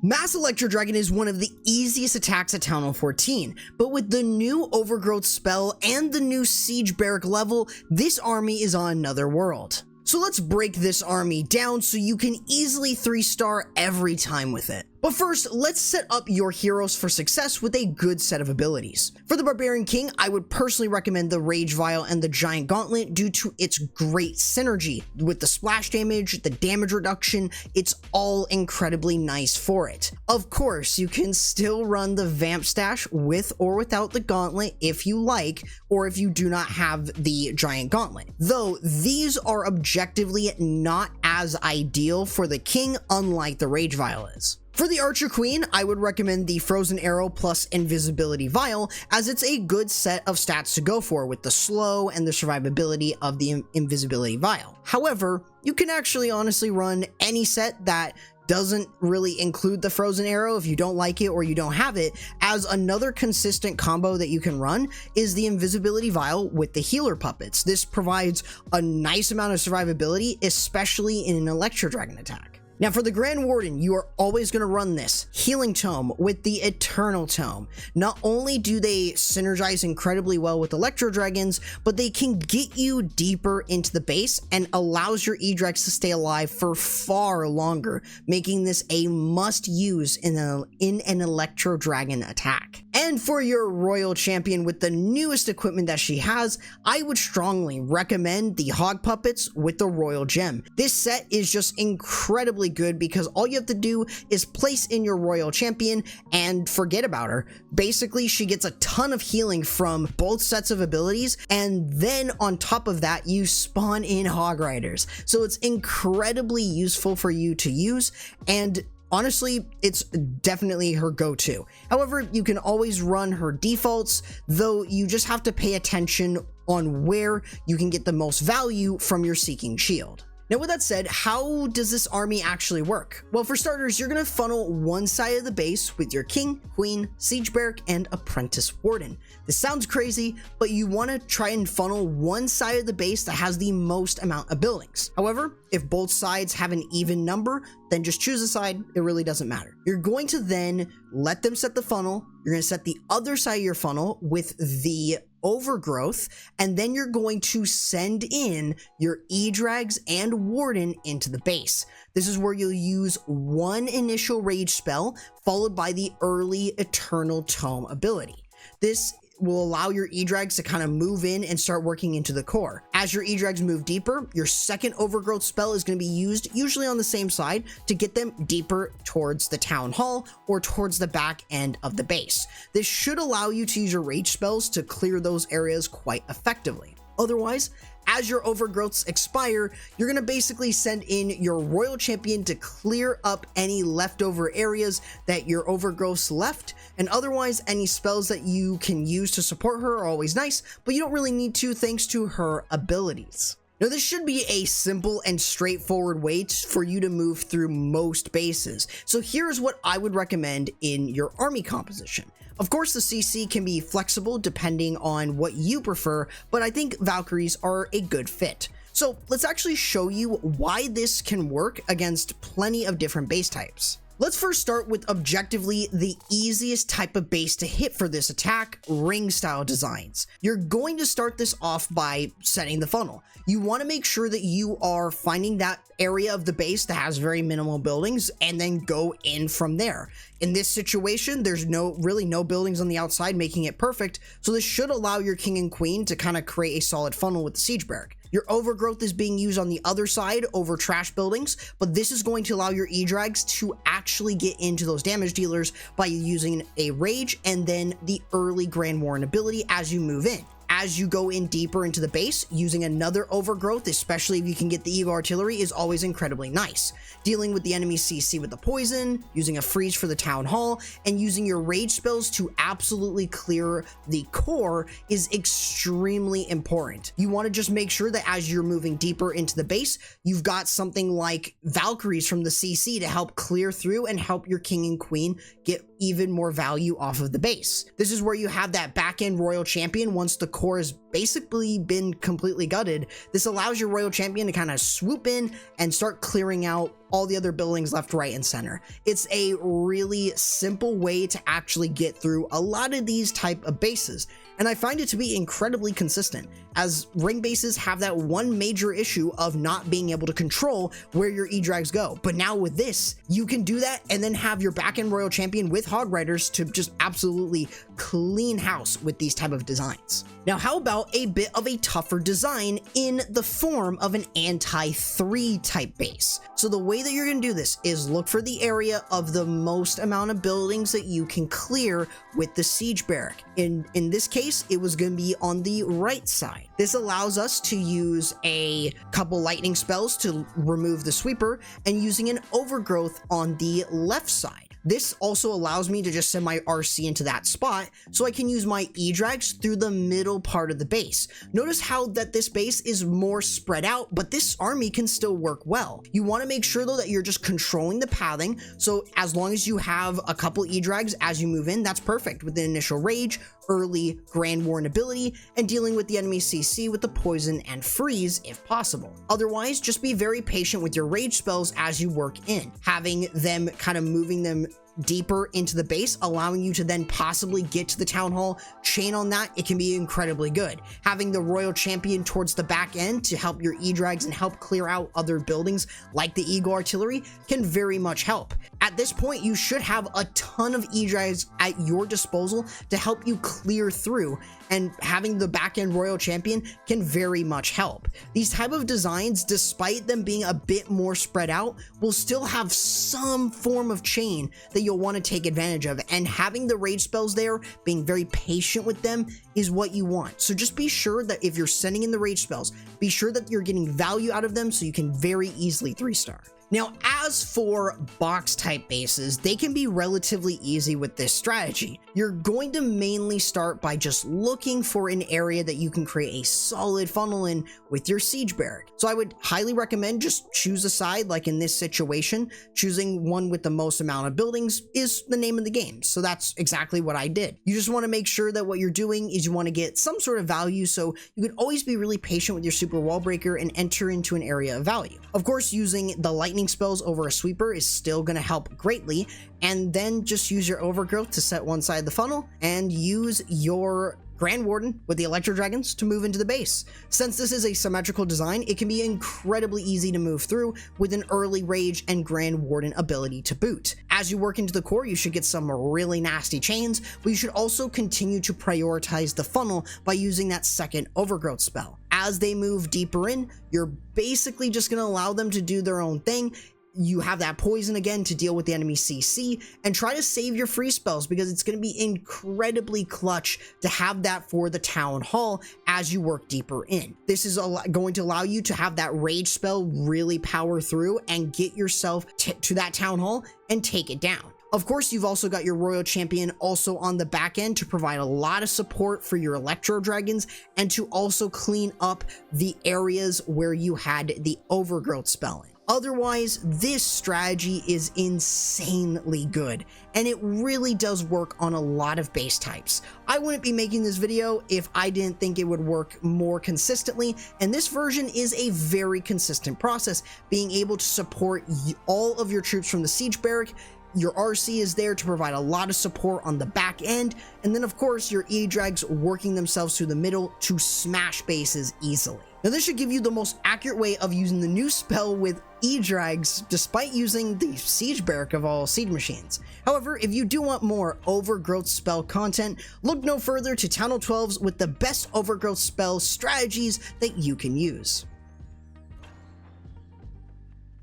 Mass Electro Dragon is one of the easiest attacks at Town Hall 14, but with the new Overgrowth spell and the new Siege Barrack level, this army is on another world. So let's break this army down so you can easily 3-star every time with it. But first, let's set up your heroes for success with a good set of abilities. For the Barbarian King, I would personally recommend the Rage Vial and the Giant Gauntlet due to its great synergy. With the splash damage, the damage reduction, it's all incredibly nice for it. Of course, you can still run the Vamp Stash with or without the Gauntlet if you like, or if you do not have the Giant Gauntlet. Though, these are objectively not as ideal for the King, unlike the Rage Vial is. For the Archer Queen, I would recommend the Frozen Arrow plus Invisibility Vial, as it's a good set of stats to go for with the slow and the survivability of the Invisibility Vial. However, you can actually honestly run any set that doesn't really include the Frozen Arrow if you don't like it or you don't have it, as another consistent combo that you can run is the Invisibility Vial with the Healer Puppets. This provides a nice amount of survivability, especially in an Electro Dragon attack. Now for the Grand Warden, you are always going to run this Healing Tome with the Eternal Tome. Not only do they synergize incredibly well with Electro Dragons, but they can get you deeper into the base and allows your E-Dregs to stay alive for far longer, making this a must-use in an Electro Dragon attack. And for your Royal Champion with the newest equipment that she has, I would strongly recommend the Hog Puppets with the Royal Gem. This set is just incredibly good because all you have to do is place in your Royal Champion and forget about her. Basically, she gets a ton of healing from both sets of abilities, and then on top of that, you spawn in Hog Riders. So it's incredibly useful for you to use, and honestly, it's definitely her go-to. However, you can always run her defaults, though you just have to pay attention on where you can get the most value from your Seeking Shield. Now with that said, how does this army actually work? Well, for starters, you're going to funnel one side of the base with your King, Queen, Siege Barrack, and Apprentice Warden. This sounds crazy, but you want to try and funnel one side of the base that has the most amount of buildings. However, if both sides have an even number, then just choose a side, it really doesn't matter. You're going to then let them set the funnel, you're going to set the other side of your funnel with the Overgrowth, and then you're going to send in your E-Drags and Warden into the base. This is where you'll use one initial rage spell, followed by the early Eternal Tome ability. This will allow your E-Drags to kind of move in and start working into the core. As your E-Drags move deeper, your second Overgrowth spell is going to be used, usually on the same side, to get them deeper towards the Town Hall or towards the back end of the base. This should allow you to use your rage spells to clear those areas quite effectively. Otherwise, as your Overgrowths expire, you're going to basically send in your Royal Champion to clear up any leftover areas that your Overgrowths left, and otherwise any spells that you can use to support her are always nice, but you don't really need to thanks to her abilities. Now this should be a simple and straightforward way for you to move through most bases, so here's what I would recommend in your army composition. Of course, the CC can be flexible depending on what you prefer, but I think Valkyries are a good fit. So let's actually show you why this can work against plenty of different base types. Let's first start with objectively the easiest type of base to hit for this attack, ring style designs. You're going to start this off by setting the funnel. You want to make sure that you are finding that area of the base that has very minimal buildings and then go in from there. In this situation, there's really no buildings on the outside, making it perfect. So this should allow your King and Queen to kind of create a solid funnel with the Siege Barrack. Your Overgrowth is being used on the other side over trash buildings, but this is going to allow your E-Drags to actually get into those damage dealers by using a Rage and then the early Grand Warden ability as you move in. As you go in deeper into the base, using another Overgrowth, especially if you can get the Evo Artillery, is always incredibly nice. Dealing with the enemy CC with the poison, using a freeze for the Town Hall, and using your rage spells to absolutely clear the core is extremely important. You want to just make sure that as you're moving deeper into the base, you've got something like Valkyries from the CC to help clear through and help your King and Queen get even more value off of the base. This is where you have that back end Royal Champion once the core is basically been completely gutted, this allows your royal champion to kind of swoop in and start clearing out all the other buildings left, right, and center. It's a really simple way to actually get through a lot of these type of bases, and I find it to be incredibly consistent, as ring bases have that one major issue of not being able to control where your E-Drags go. But now with this, you can do that and then have your back-end royal champion with Hog Riders to just absolutely clean house with these type of designs. Now, how about a bit of a tougher design in the form of an anti-3 type base? So the way that you're going to do this is look for the area of the most amount of buildings that you can clear with the siege barrack. In this case, it was going to be on the right side. This allows us to use a couple lightning spells to remove the sweeper and using an overgrowth on the left side. This also allows me to just send my RC into that spot so I can use my E-Drags through the middle part of the base. Notice how that this base is more spread out, but this army can still work well. You want to make sure though that you're just controlling the pathing, so as long as you have a couple E-Drags as you move in, that's perfect with the initial rage, early Grand Warden ability, and dealing with the enemy CC with the poison and freeze if possible. Otherwise, just be very patient with your rage spells as you work in, having them kind of moving them deeper into the base, allowing you to then possibly get to the town hall, chain on that. It can be incredibly good. Having the royal champion towards the back end to help your E-Drags and help clear out other buildings like the Eagle Artillery can very much help. At this point, you should have a ton of E-Drags at your disposal to help you clear through, and having the back end royal champion can very much help. These type of designs, despite them being a bit more spread out, will still have some form of chain that you'll want to take advantage of, and having the rage spells there, being very patient with them, is what you want. So just be sure that if you're sending in the rage spells, be sure that you're getting value out of them so you can very easily 3-star. Now, as for box type bases, they can be relatively easy with this strategy. You're going to mainly start by just looking for an area that you can create a solid funnel in with your siege barrack. So I would highly recommend just choose a side, like in this situation, choosing one with the most amount of buildings is the name of the game. So that's exactly what I did. You just want to make sure that what you're doing is you want to get some sort of value, so you can always be really patient with your super wall breaker and enter into an area of value. Of course, using the lightning spells over a sweeper is still going to help greatly, and then just use your overgrowth to set one side of the funnel and use your Grand Warden with the Electro Dragons to move into the base. Since this is a symmetrical design, it can be incredibly easy to move through with an early rage and Grand Warden ability to boot. As you work into the core, you should get some really nasty chains, but you should also continue to prioritize the funnel by using that second overgrowth spell. As they move deeper in, you're basically just going to allow them to do their own thing. You have that poison again to deal with the enemy CC, and try to save your free spells because it's going to be incredibly clutch to have that for the town hall as you work deeper in. This is going to allow you to have that rage spell really power through and get yourself to that town hall and take it down. Of course, you've also got your royal champion also on the back end to provide a lot of support for your Electro Dragons and to also clean up the areas where you had the overgrowth spell in. Otherwise, this strategy is insanely good, and it really does work on a lot of base types. I wouldn't be making this video if I didn't think it would work more consistently, and this version is a very consistent process, being able to support all of your troops from the siege barrack. Your RC is there to provide a lot of support on the back end, and then of course your E-Drags working themselves through the middle to smash bases easily. Now this should give you the most accurate way of using the new spell with E-Drags despite using the siege barrack of all siege machines. However, if you do want more overgrowth spell content, look no further to Town Hall 12s with the best overgrowth spell strategies that you can use.